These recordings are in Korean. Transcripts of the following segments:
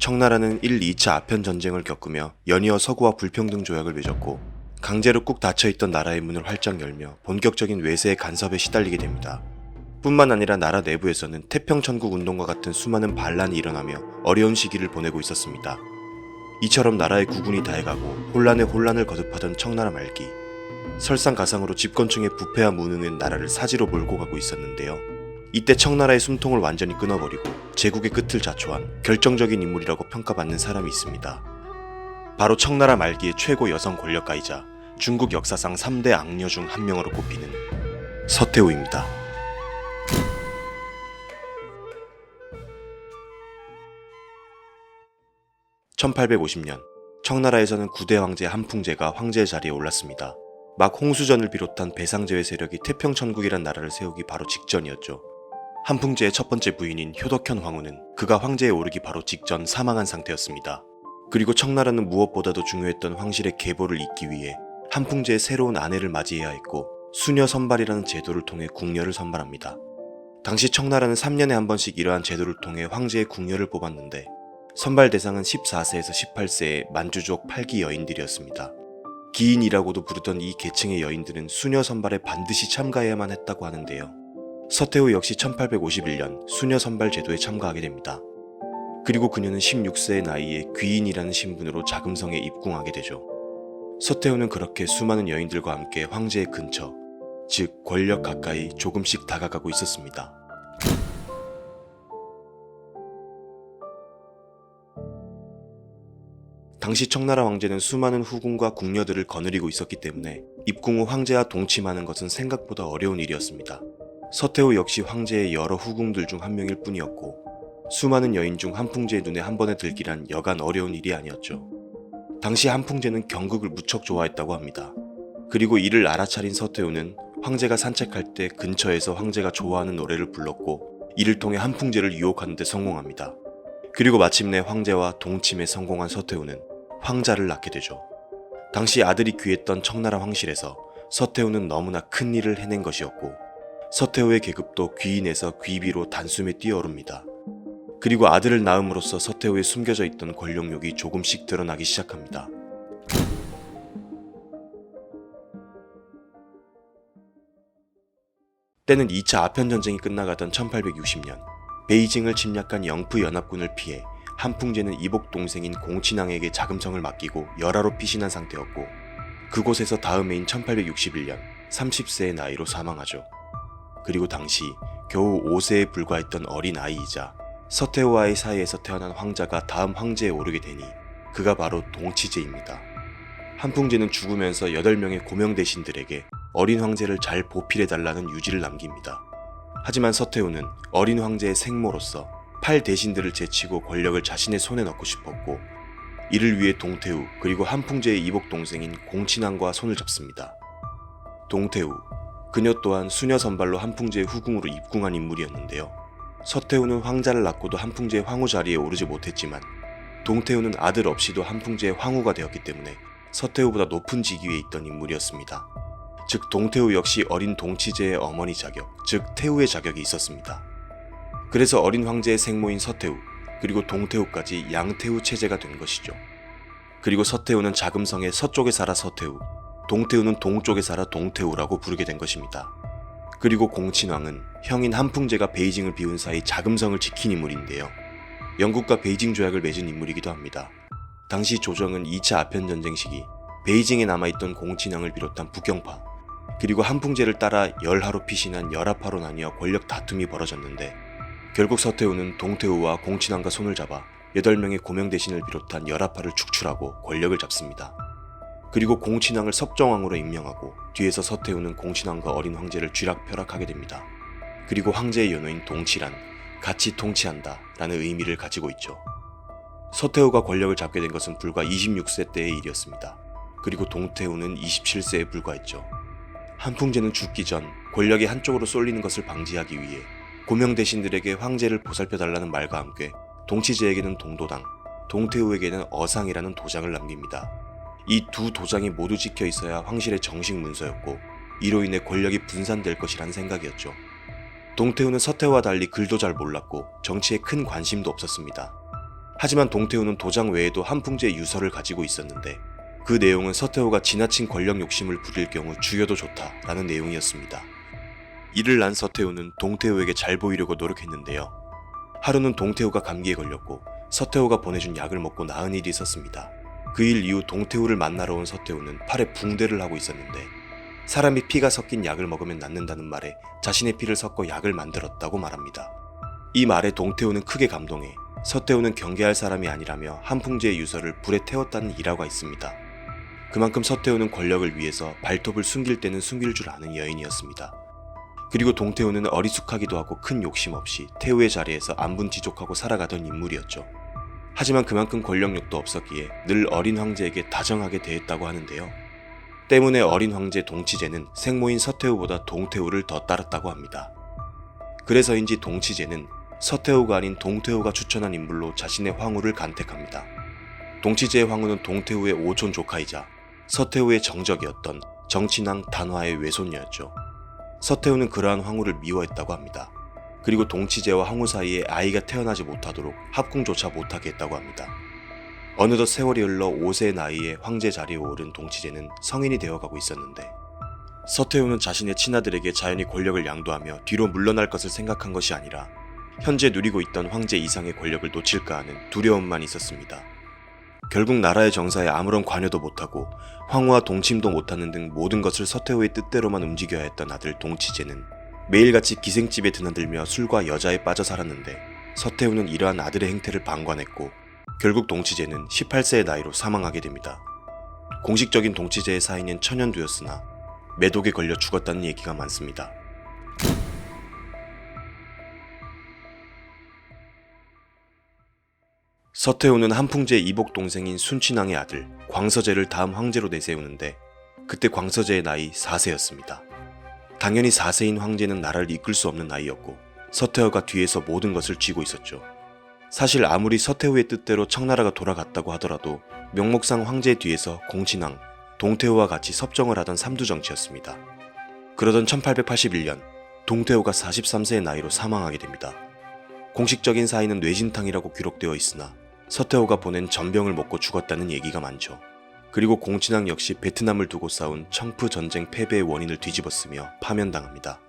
청나라는 1, 2차 아편 전쟁을 겪으며 연이어 서구와 불평등 조약을 맺었고 강제로 꾹 닫혀있던 나라의 문을 활짝 열며 본격적인 외세의 간섭에 시달리게 됩니다. 뿐만 아니라 나라 내부에서는 태평천국 운동과 같은 수많은 반란이 일어나며 어려운 시기를 보내고 있었습니다. 이처럼 나라의 구군이 다해가고 혼란에 혼란을 거듭하던 청나라 말기, 설상가상으로 집권층의 부패와 무능은 나라를 사지로 몰고 가고 있었는데요. 이때 청나라의 숨통을 완전히 끊어버리고 제국의 끝을 자초한 결정적인 인물이라고 평가받는 사람이 있습니다. 바로 청나라 말기의 최고 여성 권력가이자 중국 역사상 3대 악녀 중 한 명으로 꼽히는 서태후입니다. (1850년) 청나라에서는 9대 황제 한풍제가 황제의 자리에 올랐습니다. 막 홍수전을 비롯한 배상제외 세력이 태평천국이란 나라를 세우기 바로 직전이었죠. 한풍제의 첫 번째 부인인 효덕현 황후는 그가 황제에 오르기 바로 직전 사망한 상태였습니다. 그리고 청나라는 무엇보다도 중요했던 황실의 계보를 잇기 위해 한풍제의 새로운 아내를 맞이해야 했고 수녀 선발이라는 제도를 통해 궁녀를 선발합니다. 당시 청나라는 3년에 한 번씩 이러한 제도를 통해 황제의 궁녀를 뽑았는데 선발 대상은 14세에서 18세의 만주족 8기 여인들이었습니다. 기인이라고도 부르던 이 계층의 여인들은 수녀 선발에 반드시 참가해야만 했다고 하는데요. 서태후 역시 1851년 수녀 선발 제도에 참가하게 됩니다. 그리고 그녀는 16세의 나이에 귀인이라는 신분으로 자금성에 입궁하게 되죠. 서태후는 그렇게 수많은 여인들과 함께 황제의 근처, 즉 권력 가까이 조금씩 다가가고 있었습니다. 당시 청나라 황제는 수많은 후궁과 궁녀들을 거느리고 있었기 때문에 입궁 후 황제와 동침하는 것은 생각보다 어려운 일이었습니다. 서태후 역시 황제의 여러 후궁들 중 한 명일 뿐이었고 수많은 여인 중 한풍제의 눈에 한 번에 들기란 여간 어려운 일이 아니었죠. 당시 한풍제는 경극을 무척 좋아했다고 합니다. 그리고 이를 알아차린 서태후는 황제가 산책할 때 근처에서 황제가 좋아하는 노래를 불렀고 이를 통해 한풍제를 유혹하는 데 성공합니다. 그리고 마침내 황제와 동침에 성공한 서태후는 황자를 낳게 되죠. 당시 아들이 귀했던 청나라 황실에서 서태후는 너무나 큰 일을 해낸 것이었고 서태후의 계급도 귀인에서 귀비로 단숨에 뛰어오릅니다. 그리고 아들을 낳음으로써 서태후의 숨겨져 있던 권력욕이 조금씩 드러나기 시작합니다. 때는 2차 아편전쟁이 끝나가던 1860년 베이징을 침략한 영프 연합군을 피해 한풍제는 이복 동생인 공친왕에게 자금성을 맡기고 열하로 피신한 상태였고 그곳에서 다음 해인 1861년 30세의 나이로 사망하죠. 그리고 당시 겨우 5세에 불과했던 어린 아이이자 서태후와의 사이에서 태어난 황자가 다음 황제에 오르게 되니 그가 바로 동치제입니다. 한풍제는 죽으면서 8명의 고명 대신들에게 어린 황제를 잘 보필해달라는 유지를 남깁니다. 하지만 서태후는 어린 황제의 생모로서 8 대신들을 제치고 권력을 자신의 손에 넣고 싶었고 이를 위해 동태후 그리고 한풍제의 이복 동생인 공친왕과 손을 잡습니다. 동태후, 그녀 또한 수녀 선발로 한풍제의 후궁으로 입궁한 인물이었는데요. 서태후는 황자를 낳고도 한풍제의 황후 자리에 오르지 못했지만 동태후는 아들 없이도 한풍제의 황후가 되었기 때문에 서태후보다 높은 직위에 있던 인물이었습니다. 즉 동태후 역시 어린 동치제의 어머니 자격, 즉 태후의 자격이 있었습니다. 그래서 어린 황제의 생모인 서태후, 그리고 동태후까지 양태후 체제가 된 것이죠. 그리고 서태후는 자금성의 서쪽에 살아 서태후, 동태후는 동쪽에 살아 동태후라고 부르게 된 것입니다. 그리고 공친왕은 형인 한풍제가 베이징을 비운 사이 자금성을 지킨 인물인데요. 영국과 베이징 조약을 맺은 인물이기도 합니다. 당시 조정은 2차 아편전쟁 시기 베이징에 남아있던 공친왕을 비롯한 북경파, 그리고 한풍제를 따라 열하로 피신한 열하파로 나뉘어 권력 다툼이 벌어졌는데 결국 서태후는 동태후와 공친왕과 손을 잡아 8명의 고명 대신을 비롯한 열하파를 축출하고 권력을 잡습니다. 그리고 공친왕을 섭정왕으로 임명하고 뒤에서 서태후는 공친왕과 어린 황제를 쥐락펴락하게 됩니다. 그리고 황제의 연호인 동치란 같이 통치한다 라는 의미를 가지고 있죠. 서태후가 권력을 잡게 된 것은 불과 26세 때의 일이었습니다. 그리고 동태후는 27세에 불과했죠. 한풍제는 죽기 전 권력이 한쪽으로 쏠리는 것을 방지하기 위해 고명 대신들에게 황제를 보살펴달라는 말과 함께 동치제에게는 동도당, 동태후에게는 어상이라는 도장을 남깁니다. 이 두 도장이 모두 찍혀 있어야 황실의 정식 문서였고 이로 인해 권력이 분산될 것이란 생각이었죠. 동태후는 서태후와 달리 글도 잘 몰랐고 정치에 큰 관심도 없었습니다. 하지만 동태후는 도장 외에도 한풍제의 유서를 가지고 있었는데 그 내용은 서태후가 지나친 권력 욕심을 부릴 경우 죽여도 좋다라는 내용이었습니다. 이를 난 서태후는 동태후에게 잘 보이려고 노력했는데요. 하루는 동태후가 감기에 걸렸고 서태후가 보내준 약을 먹고 나은 일이 있었습니다. 그 일 이후 동태후를 만나러 온 서태후는 팔에 붕대를 하고 있었는데 사람이 피가 섞인 약을 먹으면 낫는다는 말에 자신의 피를 섞어 약을 만들었다고 말합니다. 이 말에 동태후는 크게 감동해 서태후는 경계할 사람이 아니라며 한풍제의 유서를 불에 태웠다는 일화가 있습니다. 그만큼 서태후는 권력을 위해서 발톱을 숨길 때는 숨길 줄 아는 여인이었습니다. 그리고 동태후는 어리숙하기도 하고 큰 욕심 없이 태후의 자리에서 안분지족하고 살아가던 인물이었죠. 하지만 그만큼 권력욕도 없었기에 늘 어린 황제에게 다정하게 대했다고 하는데요. 때문에 어린 황제 동치제는 생모인 서태후보다 동태후를 더 따랐다고 합니다. 그래서인지 동치제는 서태후가 아닌 동태후가 추천한 인물로 자신의 황후를 간택합니다. 동치제의 황후는 동태후의 오촌 조카이자 서태후의 정적이었던 정친왕 단화의 외손녀였죠. 서태후는 그러한 황후를 미워했다고 합니다. 그리고 동치제와 황후 사이에 아이가 태어나지 못하도록 합궁조차 못하게 했다고 합니다. 어느덧 세월이 흘러 5세의 나이에 황제 자리에 오른 동치제는 성인이 되어가고 있었는데 서태후는 자신의 친아들에게 자연히 권력을 양도하며 뒤로 물러날 것을 생각한 것이 아니라 현재 누리고 있던 황제 이상의 권력을 놓칠까 하는 두려움만 있었습니다. 결국 나라의 정사에 아무런 관여도 못하고 황후와 동침도 못하는 등 모든 것을 서태후의 뜻대로만 움직여야 했던 아들 동치제는 매일같이 기생집에 드나들며 술과 여자에 빠져 살았는데 서태후는 이러한 아들의 행태를 방관했고 결국 동치제는 18세의 나이로 사망하게 됩니다. 공식적인 동치제의 사인은 천연두였으나 매독에 걸려 죽었다는 얘기가 많습니다. 서태후는 한풍제의 이복 동생인 순친왕의 아들 광서제를 다음 황제로 내세우는데 그때 광서제의 나이 4세였습니다. 당연히 4세인 황제는 나라를 이끌 수 없는 나이였고 서태후가 뒤에서 모든 것을 쥐고 있었죠. 사실 아무리 서태후의 뜻대로 청나라가 돌아갔다고 하더라도 명목상 황제 뒤에서 공친왕, 동태후와 같이 섭정을 하던 삼두정치였습니다. 그러던 1881년 동태후가 43세의 나이로 사망하게 됩니다. 공식적인 사인은 뇌진탕이라고 기록되어 있으나 서태후가 보낸 전병을 먹고 죽었다는 얘기가 많죠. 그리고 공친왕 역시 베트남을 두고 싸운 청프 전쟁 패배의 원인을 뒤집어쓰며 파면당합니다.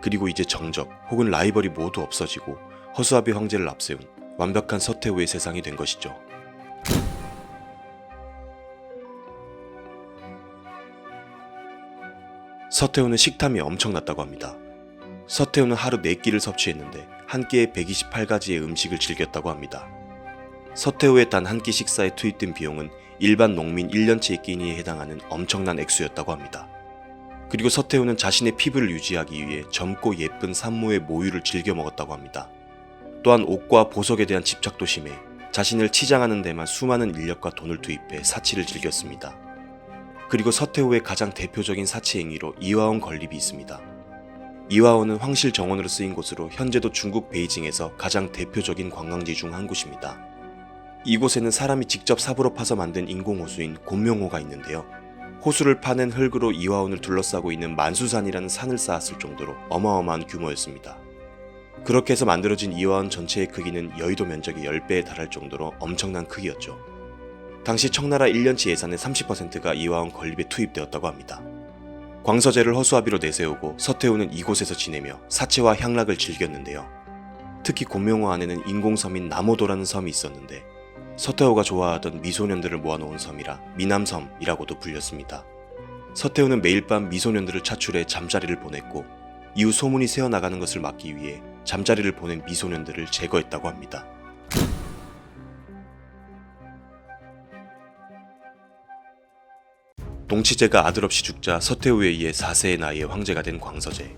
그리고 이제 정적 혹은 라이벌이 모두 없어지고 허수아비 황제를 앞세운 완벽한 서태후의 세상이 된 것이죠. 서태후는 식탐이 엄청났다고 합니다. 서태후는 하루 4끼를 섭취했는데 한 끼에 128가지의 음식을 즐겼다고 합니다. 서태후의 단 한 끼 식사에 투입된 비용은 일반 농민 1년치의 끼니에 해당하는 엄청난 액수였다고 합니다. 그리고 서태후는 자신의 피부를 유지하기 위해 젊고 예쁜 산모의 모유를 즐겨 먹었다고 합니다. 또한 옷과 보석에 대한 집착도 심해 자신을 치장하는 데만 수많은 인력과 돈을 투입해 사치를 즐겼습니다. 그리고 서태후의 가장 대표적인 사치 행위로 이화원 건립이 있습니다. 이화원은 황실 정원으로 쓰인 곳으로 현재도 중국 베이징에서 가장 대표적인 관광지 중 한 곳입니다. 이곳에는 사람이 직접 삽으로 파서 만든 인공호수인 곤명호가 있는데요. 호수를 파낸 흙으로 이화원을 둘러싸고 있는 만수산이라는 산을 쌓았을 정도로 어마어마한 규모였습니다. 그렇게 해서 만들어진 이화원 전체의 크기는 여의도 면적의 10배에 달할 정도로 엄청난 크기였죠. 당시 청나라 1년치 예산의 30%가 이화원 건립에 투입되었다고 합니다. 광서제를 허수아비로 내세우고 서태후는 이곳에서 지내며 사치와 향락을 즐겼는데요. 특히 곤명호 안에는 인공섬인 남오도라는 섬이 있었는데 서태후가 좋아하던 미소년들을 모아놓은 섬이라 미남섬이라고도 불렸습니다. 서태후는 매일 밤 미소년들을 차출해 잠자리를 보냈고 이후 소문이 새어나가는 것을 막기 위해 잠자리를 보낸 미소년들을 제거했다고 합니다. 동치제가 아들 없이 죽자 서태후에 의해 4세의 나이에 황제가 된 광서제.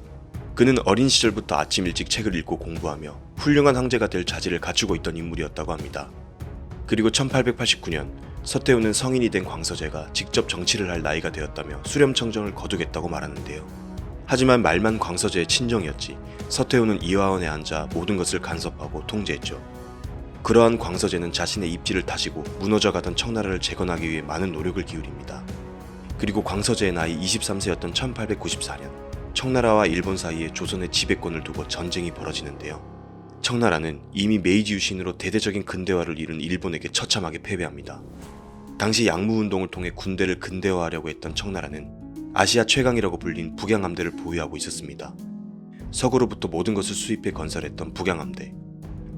그는 어린 시절부터 아침 일찍 책을 읽고 공부하며 훌륭한 황제가 될 자질을 갖추고 있던 인물이었다고 합니다. 그리고 1889년 서태후는 성인이 된 광서제가 직접 정치를 할 나이가 되었다며 수렴청정을 거두겠다고 말하는데요. 하지만 말만 광서제의 친정이었지 서태후는 이화원에 앉아 모든 것을 간섭하고 통제했죠. 그러한 광서제는 자신의 입지를 다지고 무너져가던 청나라를 재건하기 위해 많은 노력을 기울입니다. 그리고 광서제의 나이 23세였던 1894년 청나라와 일본 사이에 조선의 지배권을 두고 전쟁이 벌어지는데요. 청나라는 이미 메이지 유신으로 대대적인 근대화를 이룬 일본에게 처참하게 패배합니다. 당시 양무운동을 통해 군대를 근대화하려고 했던 청나라는 아시아 최강이라고 불린 북양함대를 보유하고 있었습니다. 서구로부터 모든 것을 수입해 건설했던 북양함대.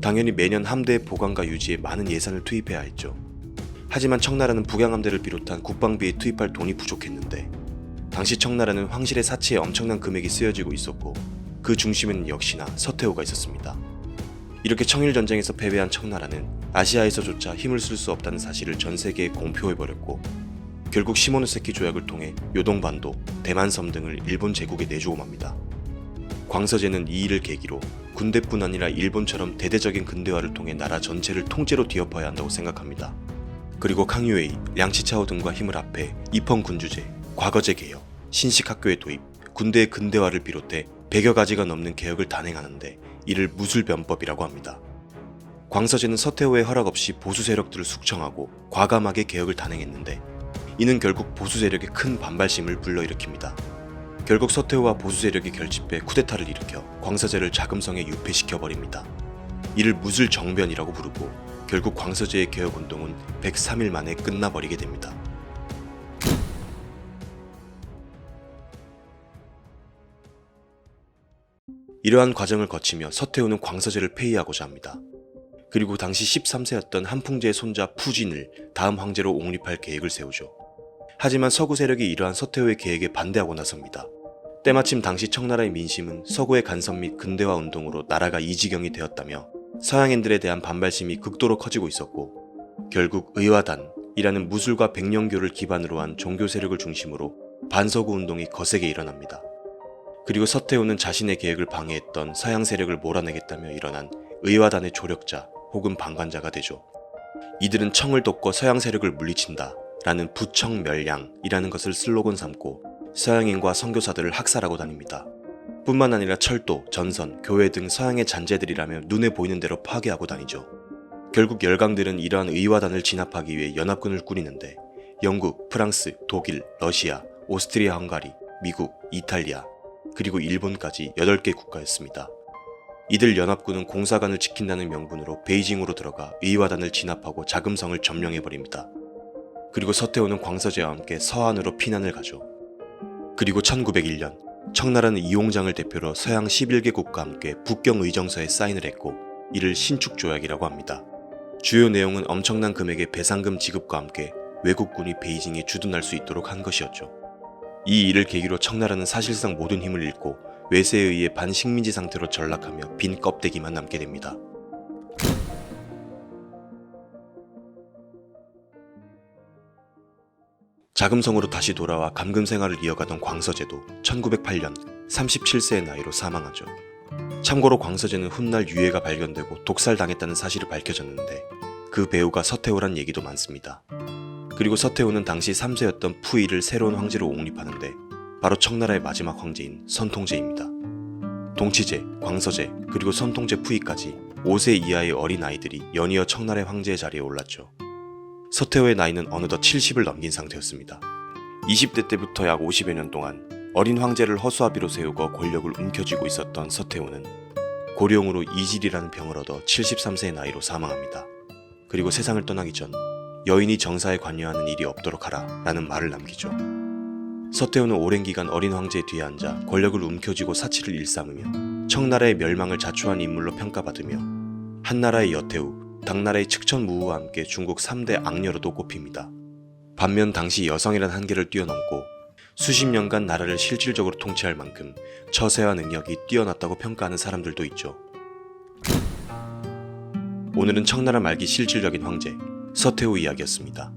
당연히 매년 함대의 보강과 유지에 많은 예산을 투입해야 했죠. 하지만 청나라는 북양함대를 비롯한 국방비에 투입할 돈이 부족했는데 당시 청나라는 황실의 사치에 엄청난 금액이 쓰여지고 있었고 그 중심에는 역시나 서태후가 있었습니다. 이렇게 청일전쟁에서 패배한 청나라는 아시아에서조차 힘을 쓸 수 없다는 사실을 전 세계에 공표해버렸고 결국 시모노세키 조약을 통해 요동반도, 대만섬 등을 일본 제국에 내주고 맙니다. 광서제는 이 일을 계기로 군대뿐 아니라 일본처럼 대대적인 근대화를 통해 나라 전체를 통째로 뒤엎어야 한다고 생각합니다. 그리고 강유웨이, 량치차오 등과 힘을 합해 입헌군주제, 과거제 개혁, 신식학교의 도입, 군대의 근대화를 비롯해 100여 가지가 넘는 개혁을 단행하는데 이를 무술변법이라고 합니다. 광서제는 서태후의 허락 없이 보수 세력들을 숙청하고 과감하게 개혁을 단행했는데 이는 결국 보수 세력의 큰 반발심을 불러일으킵니다. 결국 서태후와 보수 세력이 결집해 쿠데타를 일으켜 광서제를 자금성에 유폐시켜버립니다. 이를 무술정변이라고 부르고 결국 광서제의 개혁운동은 103일 만에 끝나버리게 됩니다. 이러한 과정을 거치며 서태후는 광서제를 폐위하고자 합니다. 그리고 당시 13세였던 한풍제의 손자 푸진을 다음 황제로 옹립할 계획을 세우죠. 하지만 서구 세력이 이러한 서태후의 계획에 반대하고 나섭니다. 때마침 당시 청나라의 민심은 서구의 간섭 및 근대화 운동으로 나라가 이 지경이 되었다며 서양인들에 대한 반발심이 극도로 커지고 있었고 결국 의화단이라는 무술과 백령교를 기반으로 한 종교 세력을 중심으로 반서구 운동이 거세게 일어납니다. 그리고 서태후는 자신의 계획을 방해했던 서양 세력을 몰아내겠다며 일어난 의화단의 조력자 혹은 방관자가 되죠. 이들은 청을 돕고 서양 세력을 물리친다 라는 부청멸량이라는 것을 슬로건 삼고 서양인과 선교사들을 학살하고 다닙니다. 뿐만 아니라 철도, 전선, 교회 등 서양의 잔재들이라며 눈에 보이는 대로 파괴하고 다니죠. 결국 열강들은 이러한 의화단을 진압하기 위해 연합군을 꾸리는데 영국, 프랑스, 독일, 러시아, 오스트리아 헝가리, 미국, 이탈리아, 그리고 일본까지 8개 국가였습니다. 이들 연합군은 공사관을 지킨다는 명분으로 베이징으로 들어가 의화단을 진압하고 자금성을 점령해버립니다. 그리고 서태후는 광서제와 함께 서한으로 피난을 가죠. 그리고 1901년 청나라는 이홍장을 대표로 서양 11개국과 함께 북경의정서에 사인을 했고 이를 신축조약이라고 합니다. 주요 내용은 엄청난 금액의 배상금 지급과 함께 외국군이 베이징에 주둔할 수 있도록 한 것이었죠. 이 일을 계기로 청나라는 사실상 모든 힘을 잃고 외세에 의해 반식민지 상태로 전락하며 빈 껍데기만 남게 됩니다. 자금성으로 다시 돌아와 감금 생활을 이어가던 광서제도 1908년 37세의 나이로 사망하죠. 참고로 광서제는 훗날 유해가 발견되고 독살당했다는 사실이 밝혀졌는데 그 배우가 서태후란 얘기도 많습니다. 그리고 서태후는 당시 3세였던 푸이를 새로운 황제로 옹립하는데 바로 청나라의 마지막 황제인 선통제입니다. 동치제, 광서제, 그리고 선통제 푸이까지 5세 이하의 어린 아이들이 연이어 청나라의 황제의 자리에 올랐죠. 서태후의 나이는 어느덧 70을 넘긴 상태였습니다. 20대 때부터 약 50여 년 동안 어린 황제를 허수아비로 세우고 권력을 움켜쥐고 있었던 서태후는 고령으로 이질이라는 병을 얻어 73세의 나이로 사망합니다. 그리고 세상을 떠나기 전 여인이 정사에 관여하는 일이 없도록 하라 라는 말을 남기죠. 서태후는 오랜 기간 어린 황제의 뒤에 앉아 권력을 움켜쥐고 사치를 일삼으며 청나라의 멸망을 자초한 인물로 평가받으며 한나라의 여태후, 당나라의 측천무후와 함께 중국 3대 악녀로도 꼽힙니다. 반면 당시 여성이란 한계를 뛰어넘고 수십 년간 나라를 실질적으로 통치할 만큼 처세와 능력이 뛰어났다고 평가하는 사람들도 있죠. 오늘은 청나라 말기 실질적인 황제 서태후 이야기였습니다.